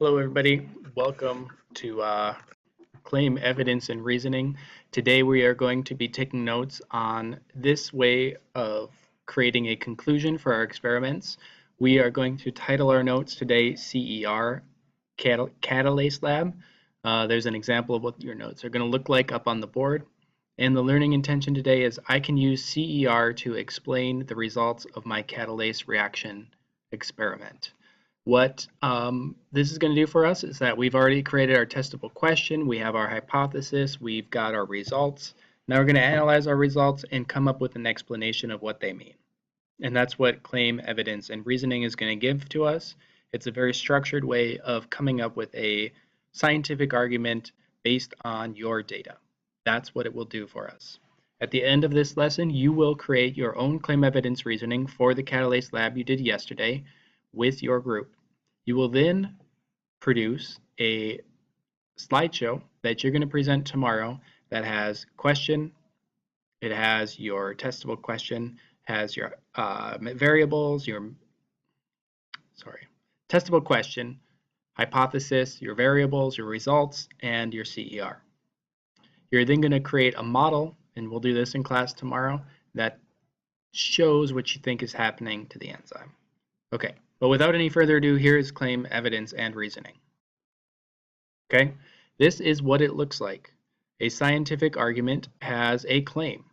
Hello, everybody. Welcome to Claim Evidence and Reasoning. Today we are going to be taking notes on this way of creating a conclusion for our experiments. We are going to title our notes today CER, Catalase Lab. There's an example of what your notes are going to look like up on the board. And the learning intention today is I can use CER to explain the results of my catalase reaction experiment. What this is going to do for us is that we've already created our testable question, we have our hypothesis, we've got our results. Now we're going to analyze our results and come up with an explanation of what they mean. And that's what claim, evidence, and reasoning is going to give to us. It's a very structured way of coming up with a scientific argument based on your data. That's what it will do for us. At the end of this lesson, you will create your own claim, evidence, reasoning for the Catalase Lab you did yesterday with your group. You will then produce a slideshow that you're going to present tomorrow that has question, it has your testable question, has your variables, testable question, hypothesis, your variables, your results, and your CER. You're then going to create a model, and we'll do this in class tomorrow, that shows what you think is happening to the enzyme. Okay. But without any further ado, here is claim, evidence, and reasoning. Okay, this is what it looks like. A scientific argument has a claim,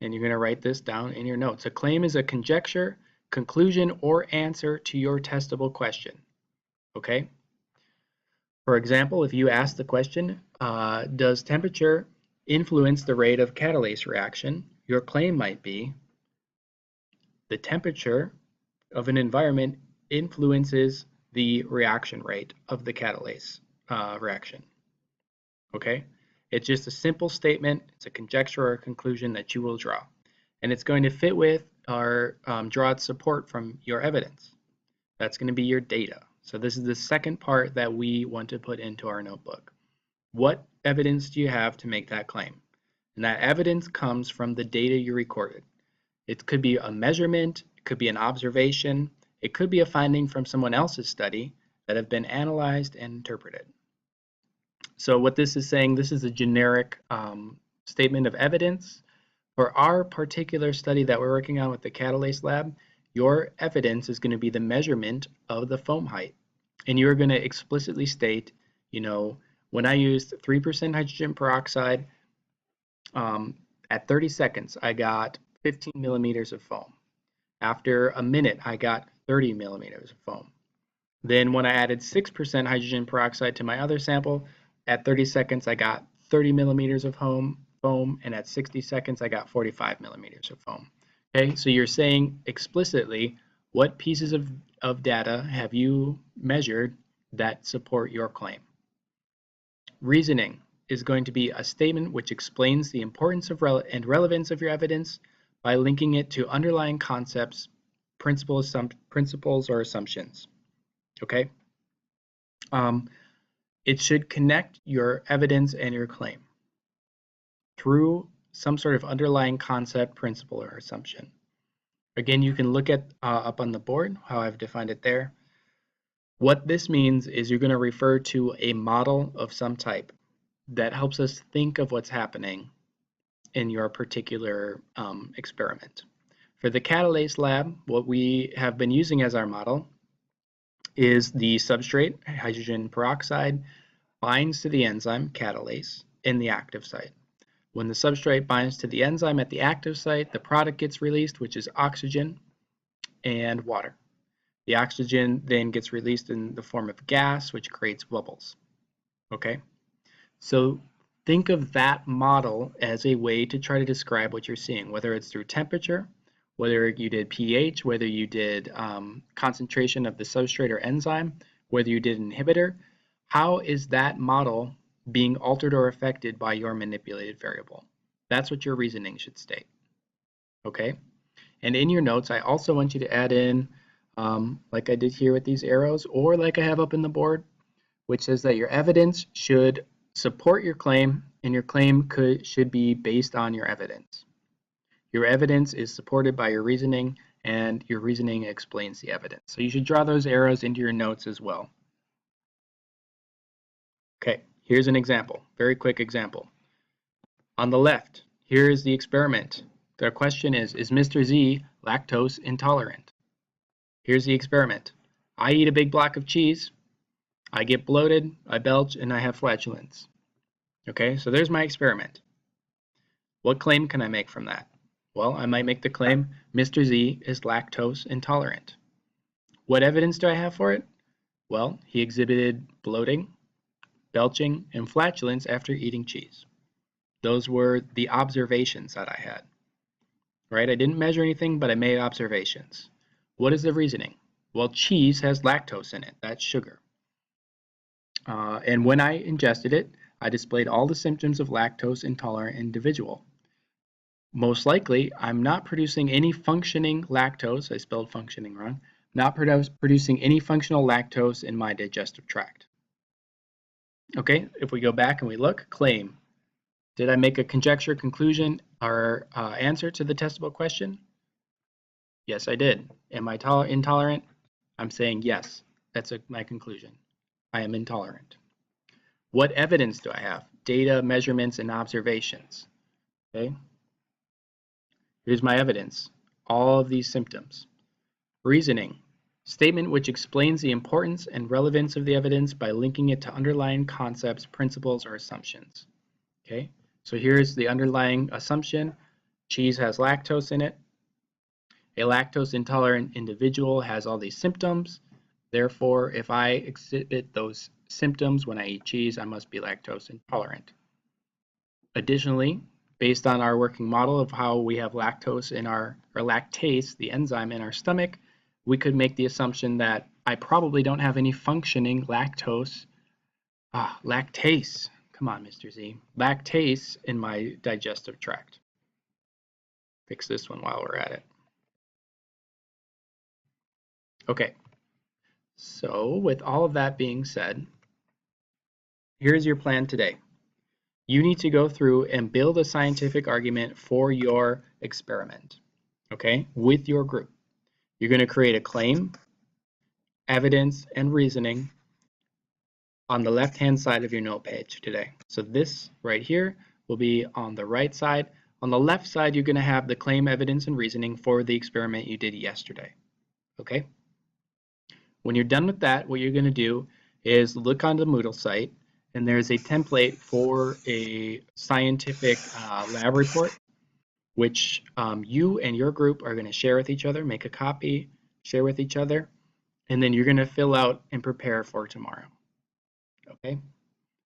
and you're going to write this down in your notes. A claim is a conjecture, conclusion, or answer to your testable question. Okay? For example, if you ask the question, does temperature influence the rate of catalase reaction? Your claim might be the temperature of an environment influences the reaction rate of the catalase reaction. Okay? It's just a simple statement. It's a conjecture or a conclusion that you will draw. And it's going to fit with or draw its support from your evidence. That's going to be your data. So this is the second part that we want to put into our notebook. What evidence do you have to make that claim? And that evidence comes from the data you recorded. It could be a measurement, it could be an observation, it could be a finding from someone else's study that have been analyzed and interpreted. So what this is saying, this is a generic statement of evidence. For our particular study that we're working on with the Catalase Lab, your evidence is going to be the measurement of the foam height. And you're going to explicitly state, when I used 3% hydrogen peroxide, at 30 seconds, I got 15 millimeters of foam. After a minute, I got 30 millimeters of foam. Then when I added 6% hydrogen peroxide to my other sample, at 30 seconds I got 30 millimeters of foam, and at 60 seconds I got 45 millimeters of foam. Okay, so you're saying explicitly what pieces of data have you measured that support your claim. Reasoning is going to be a statement which explains the importance of and relevance of your evidence by linking it to underlying concepts, principles or assumptions. Okay? It should connect your evidence and your claim through some sort of underlying concept, principle, or assumption. Again, you can look at up on the board how I've defined it there. What this means is you're going to refer to a model of some type that helps us think of what's happening in your particular experiment. For the Catalase Lab, what we have been using as our model is the substrate, hydrogen peroxide, binds to the enzyme, catalase, in the active site. When the substrate binds to the enzyme at the active site, the product gets released, which is oxygen and water. The oxygen then gets released in the form of gas, which creates bubbles. Okay? So think of that model as a way to try to describe what you're seeing, whether it's through temperature, whether you did pH, whether you did concentration of the substrate or enzyme, whether you did inhibitor. How is that model being altered or affected by your manipulated variable? That's what your reasoning should state. Okay? And in your notes, I also want you to add in, like I did here with these arrows, or like I have up in the board, which says that your evidence should support your claim, and your claim should be based on your evidence. Your evidence is supported by your reasoning, and your reasoning explains the evidence. So you should draw those arrows into your notes as well. Okay, here's an example, very quick example. On the left, here is the experiment. The question is Mr. Z lactose intolerant? Here's the experiment. I eat a big block of cheese, I get bloated, I belch, and I have flatulence. Okay, so there's my experiment. What claim can I make from that? Well, I might make the claim Mr. Z is lactose intolerant. What evidence do I have for it? Well, he exhibited bloating, belching, and flatulence after eating cheese. Those were the observations that I had. Right? I didn't measure anything, but I made observations. What is the reasoning? Well, cheese has lactose in it. That's sugar. And when I ingested it, I displayed all the symptoms of lactose intolerant individual. Most likely, I'm not producing any functioning lactose. I spelled functioning wrong. Not producing any functional lactose in my digestive tract. Okay, if we go back and we look, claim. Did I make a conjecture, conclusion, or answer to the testable question? Yes, I did. Am I intolerant? I'm saying yes. That's my conclusion. I am intolerant. What evidence do I have? Data, measurements, and observations. Okay. Here's my evidence. All of these symptoms. Reasoning. Statement which explains the importance and relevance of the evidence by linking it to underlying concepts, principles, or assumptions. Okay. So here's the underlying assumption. Cheese has lactose in it. A lactose intolerant individual has all these symptoms. Therefore, if I exhibit those symptoms when I eat cheese, I must be lactose intolerant. Additionally, based on our working model of how we have lactose in or lactase, the enzyme in our stomach, we could make the assumption that I probably don't have any functioning lactase. Come on, Mr. Z. Lactase in my digestive tract. Fix this one while we're at it. Okay. So with all of that being said, here's your plan today. You need to go through and build a scientific argument for your experiment, okay, with your group. You're going to create a claim, evidence, and reasoning on the left-hand side of your note page today. So this right here will be on the right side. On the left side, you're going to have the claim, evidence, and reasoning for the experiment you did yesterday, okay? When you're done with that, what you're going to do is look on the Moodle site, and there's a template for a scientific lab report, which you and your group are going to share with each other, make a copy, share with each other, and then you're going to fill out and prepare for tomorrow. Okay?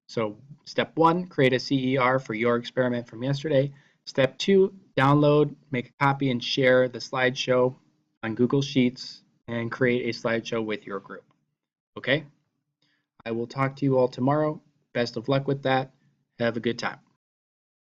So step 1, create a CER for your experiment from yesterday. Step 2, download, make a copy, and share the slideshow on Google Sheets and create a slideshow with your group. Okay? I will talk to you all tomorrow. Best of luck with that. Have a good time.